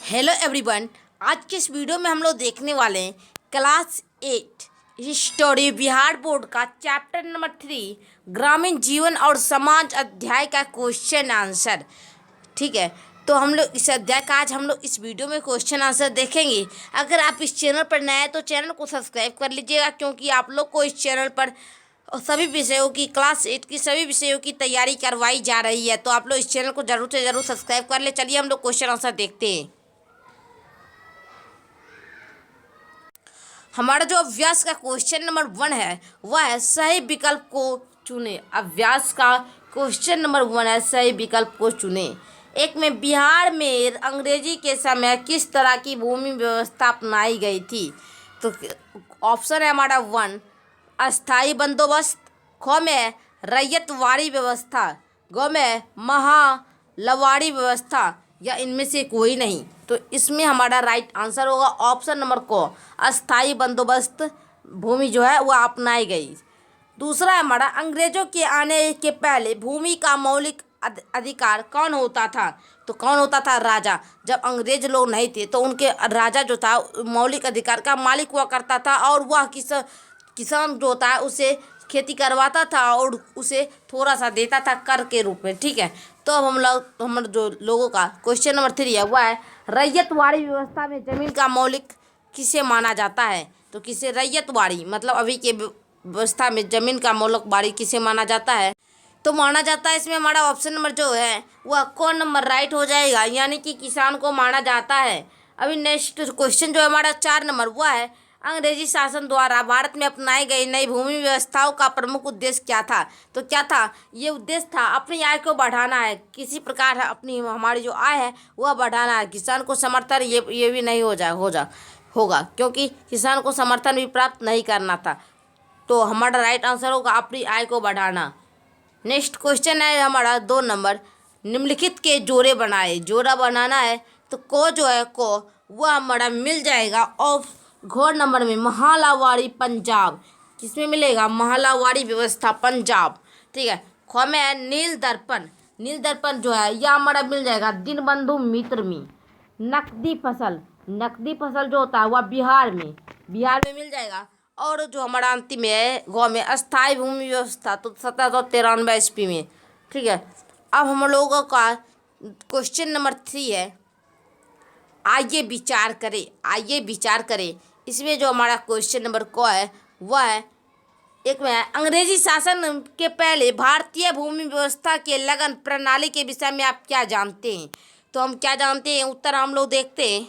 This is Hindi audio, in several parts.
Hello everyone. आज के इस वीडियो में हम लोग देखने वाले हैं क्लास 8 हिस्टोरी बिहार बोर्ड का चैप्टर नंबर 3 ग्रामीण जीवन और समाज अध्याय का क्वेश्चन आंसर। ठीक है, तो हम लोग इस अध्याय का आज हम लोग इस वीडियो में क्वेश्चन आंसर देखेंगे। अगर आप इस चैनल पर नए हैं तो चैनल को सब्सक्राइब कर लीजिएगा, क्योंकि आप लोग को इस चैनल पर सभी विषयों की क्लास 8 की सभी विषयों की तैयारी करवाई जा रही है। तो आप लोग इस चैनल को जरूर से जरूर सब्सक्राइब कर ले। चलिए हम लोग क्वेश्चन आंसर देखते हैं। हमारा जो अभ्यास का क्वेश्चन नंबर 1 है वह है सही विकल्प को चुने। अभ्यास का क्वेश्चन नंबर 1 है सही विकल्प को चुने। एक में बिहार में अंग्रेजी के समय किस तरह की भूमि व्यवस्था अपनाई गई थी। तो ऑप्शन है हमारा 1 अस्थाई बंदोबस्त, ख में रैयतवाड़ी व्यवस्था, ग में महालवाड़ी व्यवस्था, या इनमें से कोई नहीं। तो इसमें हमारा राइट आंसर होगा ऑप्शन नंबर को अस्थाई बंदोबस्त भूमि जो है वह अपनाई गई। दूसरा है हमारा अंग्रेजों के आने के पहले भूमि का मौलिक अधिकार कौन होता था। तो कौन होता था? राजा। जब अंग्रेज लोग नहीं थे तो उनके राजा जो था मौलिक अधिकार का मालिक हुआ करता था, और वह किसान जो होता है उसे खेती करवाता था और उसे थोड़ा सा देता था कर के रूप में। ठीक है, तो अब हम जो लोगों का क्वेश्चन नंबर 3 है वह है रैयतवाड़ी व्यवस्था में जमीन का मौलिक किसे माना जाता है। तो किसे रैयतवाड़ी मतलब अभी के व्यवस्था में जमीन का मौलिक वाड़ी किसे माना जाता है? तो माना जाता है इसमें हमारा ऑप्शन नंबर जो है वह कौन नंबर राइट हो जाएगा, यानी कि किसान को माना जाता है। अभी नेक्स्ट क्वेश्चन जो है हमारा 4 नंबर वह है अंग्रेजी शासन द्वारा भारत में अपनाई गई नई भूमि व्यवस्थाओं का प्रमुख उद्देश्य क्या था। तो क्या था? ये उद्देश्य था अपनी आय को बढ़ाना है, किसी प्रकार अपनी हमारी जो आय है वह बढ़ाना है। किसान को समर्थन ये भी नहीं होगा, क्योंकि किसान को समर्थन भी प्राप्त नहीं करना था। तो हमारा राइट आंसर होगा अपनी आय को बढ़ाना। नेक्स्ट क्वेश्चन है हमारा 2 नंबर निम्नलिखित के जोड़े बनाए। जोड़ा बनाना है तो को जो है को वह हमारा मिल जाएगा और घोर नंबर में महालावाड़ी पंजाब। किसमें मिलेगा? महालावाड़ी व्यवस्था पंजाब। ठीक है, ख में है नील दर्पण। नील दर्पण जो है यह हमारा मिल जाएगा दीनबंधु मित्र में। नकदी फसल जो होता है वह बिहार में मिल जाएगा। और जो हमारा अंतिम है गाँव में अस्थाई भूमि व्यवस्था, तो 1793 ईस्वी में। ठीक है, अब हम लोगों का क्वेश्चन नंबर 3 है आइए विचार करें। इसमें जो हमारा क्वेश्चन नंबर को है वह है एक में अंग्रेजी शासन के पहले भारतीय भूमि व्यवस्था के लगन प्रणाली के विषय में आप क्या जानते हैं। तो हम क्या जानते हैं, उत्तर हम लोग देखते हैं।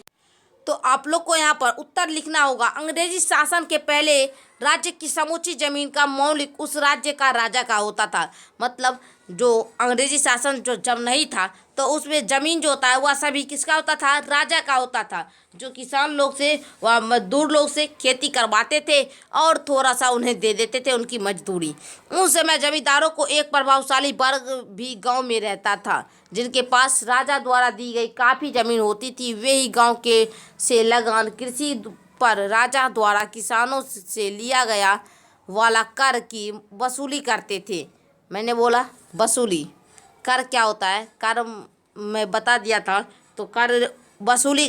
तो आप लोग को यहाँ पर उत्तर लिखना होगा। अंग्रेजी शासन के पहले राज्य की समूची जमीन का मौलिक उस राज्य का राजा का होता था। मतलब जो अंग्रेजी शासन जो जब नहीं था तो उसमें जमीन जो होता है वह सभी किसका होता था? राजा का होता था। जो किसान लोग से वह मजदूर लोग से खेती करवाते थे और थोड़ा सा उन्हें दे देते थे उनकी मजदूरी। उस समय जमींदारों को एक प्रभावशाली वर्ग भी गांव में रहता था, जिनके पास राजा द्वारा दी गई काफ़ी ज़मीन होती थी। वे ही गांव के से लगान कृषि पर राजा द्वारा किसानों से लिया गया वाला कर की वसूली करते थे। मैंने बोला वसूली। कर क्या होता है? कर मैं बता दिया था। तो कर वसूली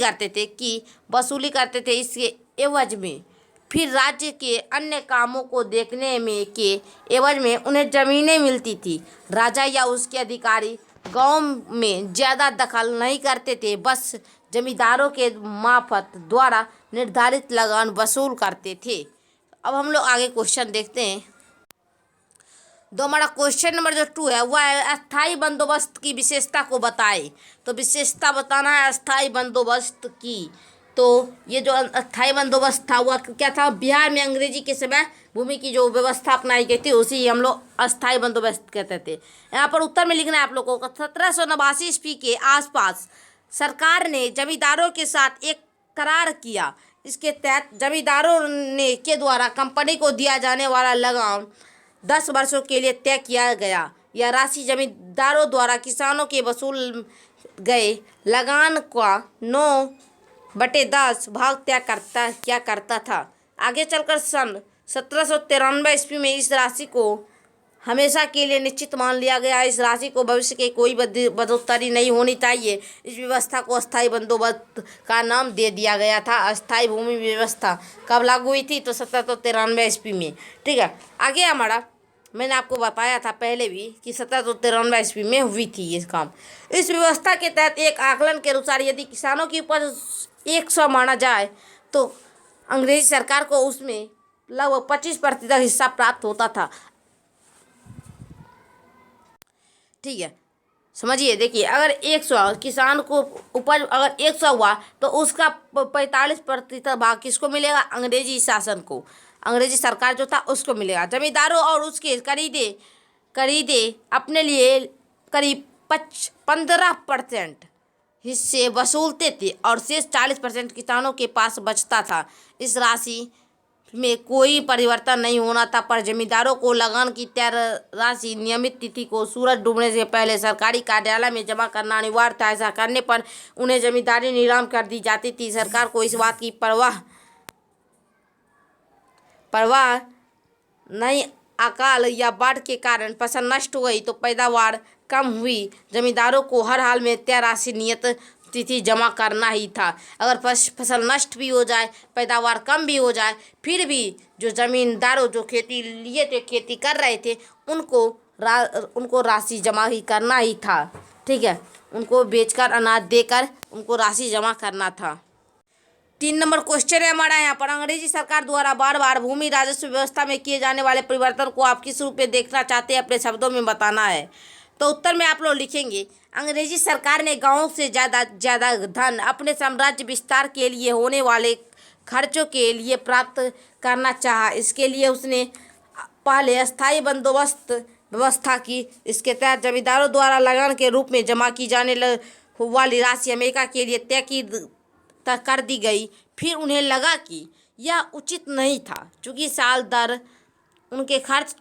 करते थे इसके एवज में फिर राज्य के अन्य कामों को देखने में के एवज में उन्हें ज़मीनें मिलती थी। राजा या उसके अधिकारी गांव में ज़्यादा दखल नहीं करते थे, बस जमींदारों के मार्फत द्वारा निर्धारित लगान वसूल करते थे। अब हम लोग आगे क्वेश्चन देखते हैं। दो हमारा क्वेश्चन नंबर जो 2 है वह है अस्थाई बंदोबस्त की विशेषता को बताए। तो विशेषता बताना है अस्थाई बंदोबस्त की। तो ये जो अस्थाई बंदोबस्त था वह क्या था? बिहार में अंग्रेजी के समय भूमि की जो व्यवस्था अपनाई गई थी उसी हम लोग अस्थाई बंदोबस्त कहते थे। यहाँ पर उत्तर में लिखना है आप लोगों को 1789 ईस्वी के आसपास सरकार ने जमींदारों के साथ एक करार किया। इसके तहत जमींदारों ने के द्वारा कंपनी को दिया जाने वाला लगान 10 वर्षों के लिए तय किया गया। यह राशि जमींदारों द्वारा किसानों के वसूल गए लगान का 9/10 भाग क्या करता था। आगे चलकर सन 1793 ईस्वी में इस राशि को हमेशा के लिए निश्चित मान लिया गया। इस राशि को भविष्य के कोई बढ़ोतरी नहीं होनी चाहिए। इस व्यवस्था को अस्थायी बंदोबस्त का नाम दे दिया गया था। अस्थायी भूमि व्यवस्था कब लागू हुई थी? तो 1793 ईस्वी में। ठीक है, आगे हमारा, मैंने आपको बताया था पहले भी कि 1793 ईस्वी में हुई थी ये काम। इस व्यवस्था के तहत एक आकलन के अनुसार यदि किसानों की उपज 100 माना जाए तो अंग्रेजी सरकार को उसमें लगभग 25% हिस्सा प्राप्त होता था। ठीक है, समझिए, देखिए, अगर 100 किसान को उपज अगर 100 हुआ तो उसका 45% भाग किसको मिलेगा? अंग्रेजी शासन को, अंग्रेजी सरकार जो था उसको मिलेगा। जमींदारों और उसके खरीदे अपने लिए करीब 15% हिस्से वसूलते थे और शेष 40% किसानों के पास बचता था। इस राशि में कोई परिवर्तन नहीं होना था, पर जमींदारों को लगान की तय राशि नियमित तिथि को सूरज डूबने से पहले सरकारी कार्यालय में जमा करना अनिवार्य था। ऐसा करने पर उन्हें जमींदारी नीलाम कर दी जाती थी। सरकार को इस बात की परवाह नहीं, अकाल या बाढ़ के कारण फसल नष्ट हो गई तो पैदावार कम हुई, जमींदारों को हर हाल में तय राशि नियत तिथि जमा करना ही था। अगर फसल नष्ट भी हो जाए, पैदावार कम भी हो जाए, फिर भी जो जमींदारों जो खेती लिए थे, खेती कर रहे थे, उनको राशि जमा ही करना ही था। ठीक है, उनको बेचकर अनाज देकर उनको राशि जमा करना था। 3 नंबर क्वेश्चन है हमारा यहाँ पर, अंग्रेजी सरकार द्वारा बार बार भूमि राजस्व व्यवस्था में किए जाने वाले परिवर्तन को आप किस रूप में देखना चाहते हैं, अपने शब्दों में बताना है। तो उत्तर में आप लोग लिखेंगे, अंग्रेजी सरकार ने गांवों से ज़्यादा धन अपने साम्राज्य विस्तार के लिए होने वाले खर्चों के लिए प्राप्त करना चाहा। इसके लिए उसने पहले अस्थायी बंदोबस्त व्यवस्था की। इसके तहत जमींदारों द्वारा लगान के रूप में जमा की जाने वाली राशि अमेरिका के लिए तय कर दी गई। फिर उन्हें लगा कि यह उचित नहीं था, क्योंकि साल दर उनके खर्च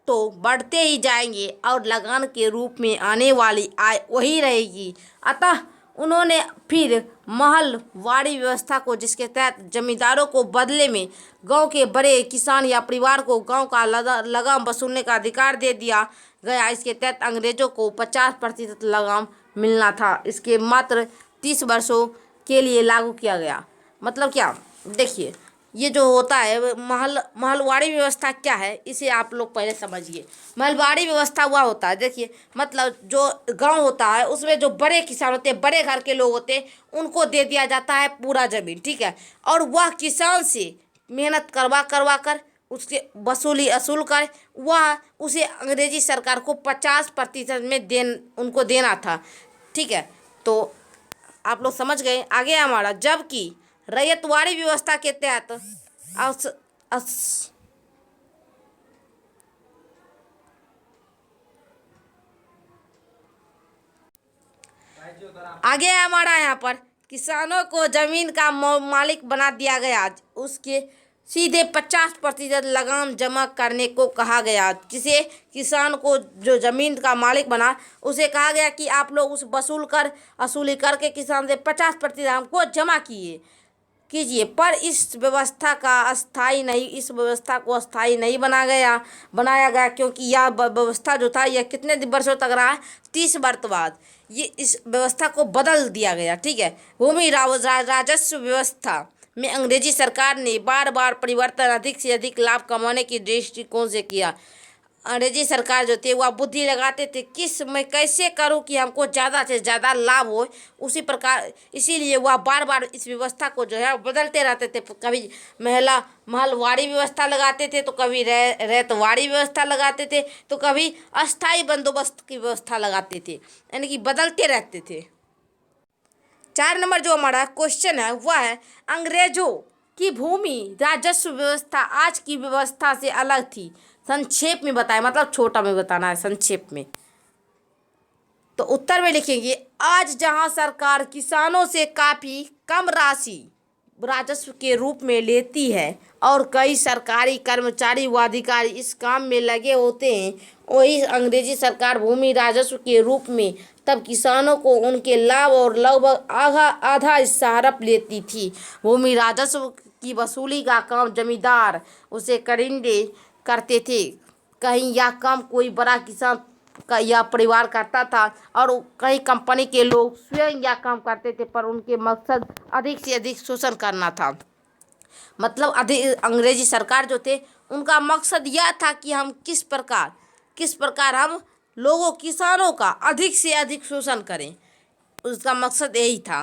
तो बढ़ते ही जाएंगे और लगान के रूप में आने वाली आय वही रहेगी। अतः उन्होंने फिर महलवाड़ी व्यवस्था को, जिसके तहत जमींदारों को बदले में गांव के बड़े किसान या परिवार को गांव का लगाम वसूलने का अधिकार दे दिया गया। इसके तहत अंग्रेजों को 50% लगाम मिलना था। इसके मात्र 30 वर्षों के लिए लागू किया गया। मतलब क्या? देखिए, ये जो होता है महलवाड़ी व्यवस्था क्या है, इसे आप लोग पहले समझिए। महलवाड़ी व्यवस्था हुआ होता है, देखिए, मतलब जो गांव होता है उसमें जो बड़े किसान होते हैं, बड़े घर के लोग होते हैं, उनको दे दिया जाता है पूरा ज़मीन। ठीक है, और वह किसान से मेहनत करवा कर उसके असूल कर वह उसे अंग्रेजी सरकार को 50% में उनको देना था। ठीक है, तो आप लोग समझ गए। आगे हमारा, जबकि रैयतवाड़ी व्यवस्था के तहत आगे हमारा यहाँ पर किसानों को जमीन का मालिक बना दिया गया। उसके सीधे 50% लगान जमा करने को कहा गया। जिसे किसान को जो जमीन का मालिक बना, उसे कहा गया कि आप लोग उस असूली करके किसान से 50% हमको जमा कीजिए। पर इस व्यवस्था को अस्थायी नहीं बनाया गया, क्योंकि यह व्यवस्था जो था यह कितने वर्षों तक रहा? 30 वर्ष बाद ये इस व्यवस्था को बदल दिया गया। ठीक है, भूमि राजस्व व्यवस्था में अंग्रेजी सरकार ने बार बार परिवर्तन अधिक से अधिक लाभ कमाने की दृष्टिकोण से किया। अंग्रेजी सरकार जो थे वह बुद्धि लगाते थे, मैं कैसे करूं कि हमको ज़्यादा से ज़्यादा लाभ हो, उसी प्रकार, इसीलिए वह बार बार इस व्यवस्था को जो है बदलते रहते थे। कभी महलवाड़ी व्यवस्था लगाते थे, तो कभी रैयतवाड़ी व्यवस्था लगाते थे, तो कभी अस्थायी बंदोबस्त की व्यवस्था लगाते थे, यानी कि बदलते रहते थे। 4 नंबर जो हमारा क्वेश्चन है वह है, अंग्रेजों की भूमि राजस्व व्यवस्था आज की व्यवस्था से अलग थी। संक्षेप में बताएं, मतलब छोटा में बताना है, संक्षेप में। तो उत्तर में लिखेंगे, आज जहां सरकार किसानों से काफ़ी कम राशि राजस्व के रूप में लेती है और कई सरकारी कर्मचारी व अधिकारी इस काम में लगे होते हैं, वही अंग्रेजी सरकार भूमि राजस्व के रूप में तब किसानों को उनके लाभ और लगभग आधा हिस्सा हड़प लेती थी। भूमि राजस्व की वसूली का काम जमींदार उसे करिंदे करते थे। कहीं यह काम कोई बड़ा किसान का या परिवार करता था और कई कंपनी के लोग स्वयं यह काम करते थे, पर उनके मकसद अधिक से अधिक शोषण करना था। मतलब अधिक अंग्रेजी सरकार जो थे उनका मकसद यह था कि हम किस प्रकार हम लोगों किसानों का अधिक से अधिक शोषण करें, उसका मकसद यही था।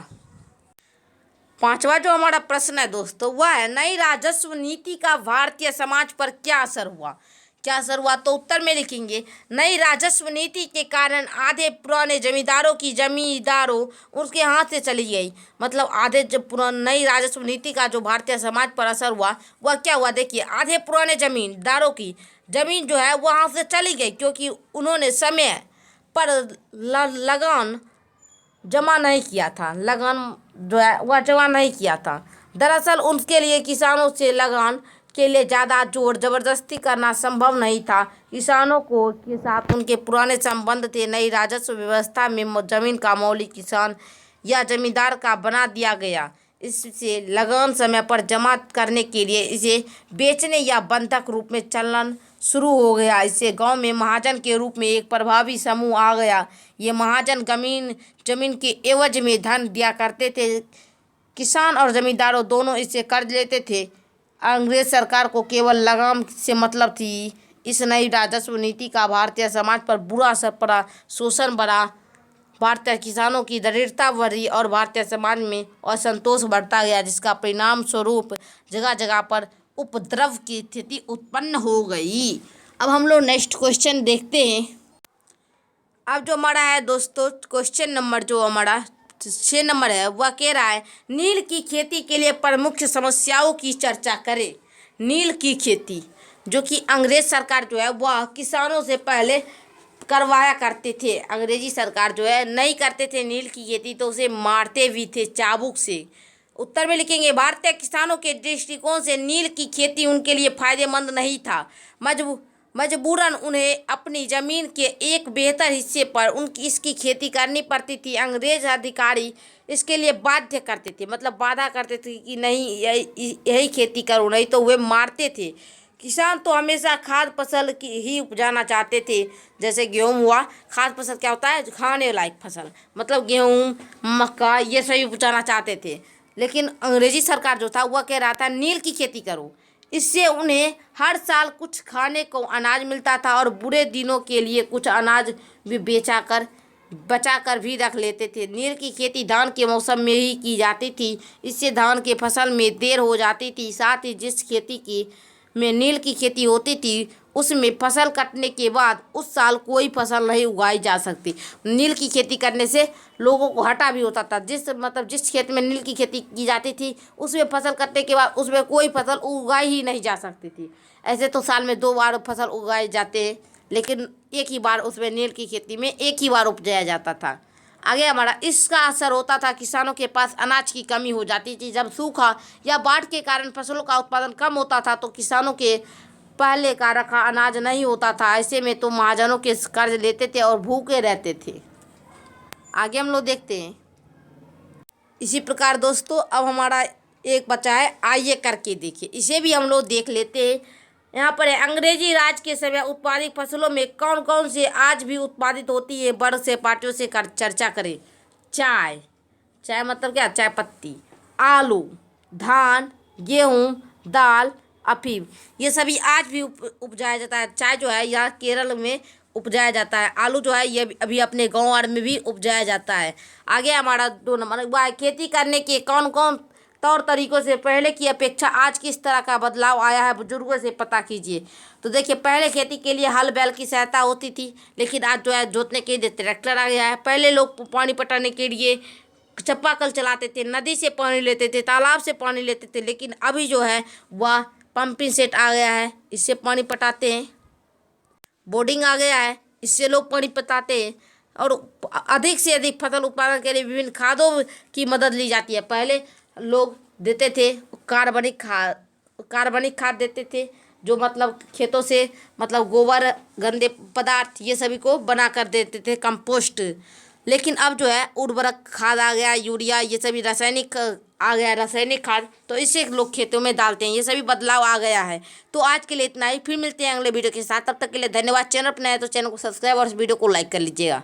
पांचवा जो हमारा प्रश्न है दोस्तों वह है नई राजस्व नीति का भारतीय समाज पर क्या असर हुआ। तो उत्तर में लिखेंगे नई राजस्व नीति के कारण आधे पुराने जमींदारों की जमींदारों उसके हाथ से चली गई। मतलब आधे जब पुरानी नई राजस्व नीति का जो भारतीय समाज पर असर हुआ वह क्या हुआ, देखिए आधे पुराने जमींदारों की जमीन जो है वह हाथ से चली गई, क्योंकि उन्होंने समय पर लगान जमा नहीं किया था। लगान जो है वह जमा नहीं किया था। दरअसल उनके लिए किसानों से लगान के लिए ज़्यादा जोर ज़बरदस्ती करना संभव नहीं था। किसानों को के साथ उनके पुराने संबंध थे। नई राजस्व व्यवस्था में जमीन का मौलिक किसान या जमींदार का बना दिया गया। इससे लगान समय पर जमा करने के लिए इसे बेचने या बंधक रूप में चलन शुरू हो गया। इससे गांव में महाजन के रूप में एक प्रभावी समूह आ गया। ये महाजन जमीन के एवज में धन दिया करते थे। किसान और जमींदारों दोनों इससे कर्ज लेते थे। अंग्रेज सरकार को केवल लगान से मतलब थी। इस नई राजस्व नीति का भारतीय समाज पर बुरा असर पड़ा, शोषण बढ़ा, भारतीय किसानों की दरिद्रता बढ़ी और भारतीय समाज में असंतोष बढ़ता गया, जिसका परिणाम स्वरूप जगह जगह पर उपद्रव की स्थिति उत्पन्न हो गई। अब हम लोग नेक्स्ट क्वेश्चन देखते हैं। अब जो हमारा है दोस्तों क्वेश्चन नंबर जो हमारा 6 नंबर है वह कह रहा है नील की खेती के लिए प्रमुख समस्याओं की चर्चा करें। नील की खेती जो कि अंग्रेज सरकार जो है वह किसानों से पहले करवाया करते थे। अंग्रेजी सरकार जो है नहीं करते थे नील की खेती, तो उसे मारते भी थे चाबुक से। उत्तर में लिखेंगे भारतीय किसानों के दृष्टिकोण से नील की खेती उनके लिए फायदेमंद नहीं था। मजबूरन उन्हें अपनी जमीन के एक बेहतर हिस्से पर इसकी खेती करनी पड़ती थी। अंग्रेज अधिकारी इसके लिए बाध्य करते थे, मतलब बाधा करते थे कि नहीं यही खेती करो, नहीं तो वे मारते थे। किसान तो हमेशा खाद्य फसल की ही उपजाना चाहते थे। जैसे गेहूँ हुआ, खाद्य फसल क्या होता है, खाने लायक फसल, मतलब गेहूँ मक्का ये सभी उपजाना चाहते थे। लेकिन अंग्रेजी सरकार जो था वह कह रहा था नील की खेती करो। इससे उन्हें हर साल कुछ खाने को अनाज मिलता था और बुरे दिनों के लिए कुछ अनाज भी बचा कर भी रख लेते थे। नील की खेती धान के मौसम में ही की जाती थी। इससे धान के फसल में देर हो जाती थी। साथ ही जिस खेती की में नील की खेती होती थी उसमें फसल कटने के बाद उस साल कोई फसल नहीं उगाई जा सकती। नील की खेती करने से लोगों को घाटा भी होता था। जिस खेत में नील की खेती की जाती थी उसमें फसल कटने के बाद उसमें कोई फसल उगाई ही नहीं जा सकती थी। ऐसे तो साल में 2 बार फसल उगाए जाते हैं, लेकिन एक ही बार उसमें नील की खेती में एक ही बार उपजाया जाता था। आगे हमारा इसका असर होता था किसानों के पास अनाज की कमी हो जाती थी। जब सूखा या बाढ़ के कारण फसलों का उत्पादन कम होता था तो किसानों के पहले का रखा अनाज नहीं होता था। ऐसे में तो महाजनों के कर्ज लेते थे और भूखे रहते थे। आगे हम लोग देखते हैं। इसी प्रकार दोस्तों अब हमारा एक बचा है, आइए करके देखिए, इसे भी हम लोग देख लेते हैं। यहाँ पर है अंग्रेजी राज के समय उत्पादित फसलों में कौन कौन से आज भी उत्पादित होती है, बड़ से पार्टियों से चर्चा करें। चाय मतलब क्या, चाय पत्ती, आलू, धान, गेहूँ, दाल, अफीम, ये सभी आज भी उपजाया जाता है। चाय जो है यहाँ केरल में उपजाया जाता है। आलू जो है ये अभी अपने गाँव और में भी उपजाया जाता है। आगे हमारा 2 नंबर, खेती करने के कौन कौन तौर तरीकों से पहले की अपेक्षा आज किस तरह का बदलाव आया है, बुजुर्गों से पता कीजिए। तो देखिए पहले खेती के लिए हल बैल की सहायता होती थी, लेकिन आज जो है जोतने के लिए ट्रैक्टर आ गया है। पहले लोग पानी पटाने के लिए चापाकल चलाते थे, नदी से पानी लेते थे, तालाब से पानी लेते थे, लेकिन अभी जो है वह पंपिंग सेट आ गया है, इससे पानी पटाते हैं। बोर्डिंग आ गया है, इससे लोग पानी पटाते हैं। और अधिक से अधिक फसल उत्पादन के लिए विभिन्न खादों की मदद ली जाती है। पहले लोग देते थे कार्बनिक खाद देते थे, जो मतलब खेतों से मतलब गोबर, गंदे पदार्थ ये सभी को बना कर देते थे कंपोस्ट। लेकिन अब जो है उर्वरक खाद आ गया, यूरिया, ये सभी रासायनिक आ गया रासायनिक खाद, तो इसे लोग खेतों में डालते हैं। ये सभी बदलाव आ गया है। तो आज के लिए इतना ही, फिर मिलते हैं अगले वीडियो के साथ। तब तक के लिए धन्यवाद। चैनल पर नया है तो चैनल को सब्सक्राइब और इस वीडियो को लाइक कर लीजिएगा।